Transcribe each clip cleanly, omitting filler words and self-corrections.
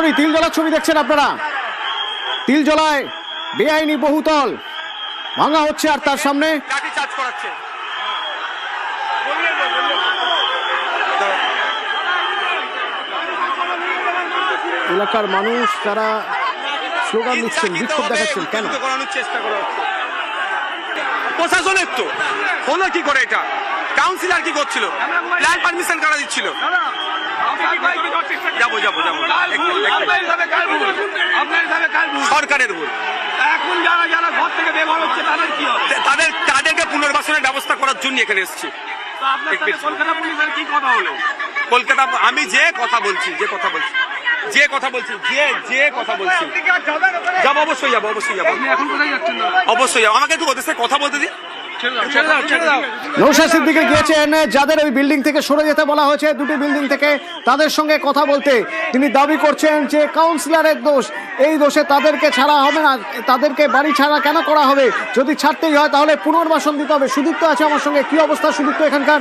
ছবি, তিলজলার ছবি দেখছেন আপনারা। তিলজলায় বেআইনি বহুতল ভাঙা হচ্ছে আর তার সামনে এলাকার মানুষ তারা স্লোগান দিচ্ছেন, বিক্ষোভ দেখাচ্ছেন। কেন? চেষ্টা করা হচ্ছে প্রশাসনের। তো হলো কি করে এটা? কাউন্সিলর কি করছিল? প্ল্যান পারমিশন কারা দিচ্ছিল? সরকারের ভুল। এখন যারা যারা ঘর থেকে বের হচ্ছে তাদের কি হবে? তাদেরকে পুনর্বাসনের ব্যবস্থা করার জন্য এখানে এসেছি। কলকাতা পুলিশের কি কথা হলো? কলকাতা আমি যে কথা বলছি যাবো, অবশ্যই যাবো। অবশ্যই যাবো। আমাকে একটু ওদের সাথে কথা বলতে দিন। নওশাদ সিদ্দিকী গিয়েছেন যাদের ওই বিল্ডিং থেকে সরে যেতে বলা হয়েছে, দুটি বিল্ডিং থেকে, তাদের সঙ্গে কথা বলতে। তিনি দাবি করছেন যে কাউন্সিলরের দোষ, এই দোষে তাদেরকে ছাড়া হবে না, তাদেরকে বাড়ি ছাড়া কেন করা হবে? যদি ছাড়তেই হয় তাহলে পুনর্বাসন দিতে হবে। সুদীপ্ত আছে আমার সঙ্গে। কি অবস্থা সুদীপ্ত এখানকার?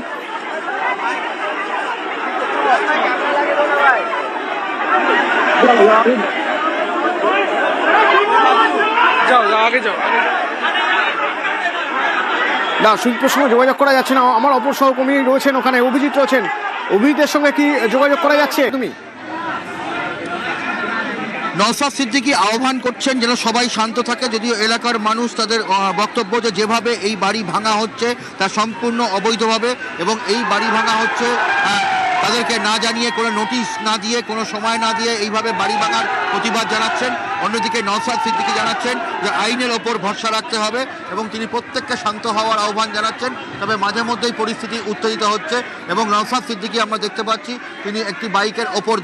না, সুদীপ্তর সঙ্গে যোগাযোগ করা যাচ্ছে না। আমার অপর সহকর্মী রয়েছেন ওখানে, অভিজিৎ রয়েছেন। অভিজিতের সঙ্গে কি যোগাযোগ করা যাচ্ছে? তুমি নওশাদ সিদ্দিকী আহ্বান করছেন যেন সবাই শান্ত থাকে, যদিও এলাকার মানুষ তাদের বক্তব্য যে যেভাবে এই বাড়ি ভাঙা হচ্ছে তা সম্পূর্ণ অবৈধভাবে, এবং এই বাড়ি ভাঙা হচ্ছে তাদেরকে না জানিয়ে, কোনো নোটিশ না দিয়ে, কোনো সময় না দিয়ে এইভাবে বাড়ি ভাঙার প্রতিবাদ জানাচ্ছেন। অন্যদিকে নওশাদ সিদ্দিকী জানাচ্ছেন যে আইনের ওপর ভরসা রাখতে হবে এবং তিনি প্রত্যেককে শান্ত হওয়ার আহ্বান জানাচ্ছেন। তবে মাঝে মধ্যেই পরিস্থিতি উত্তেজিত হচ্ছে এবং নওশাদ সিদ্দিকী আমরা দেখতে পাচ্ছি তিনি একটি বাইকের ওপর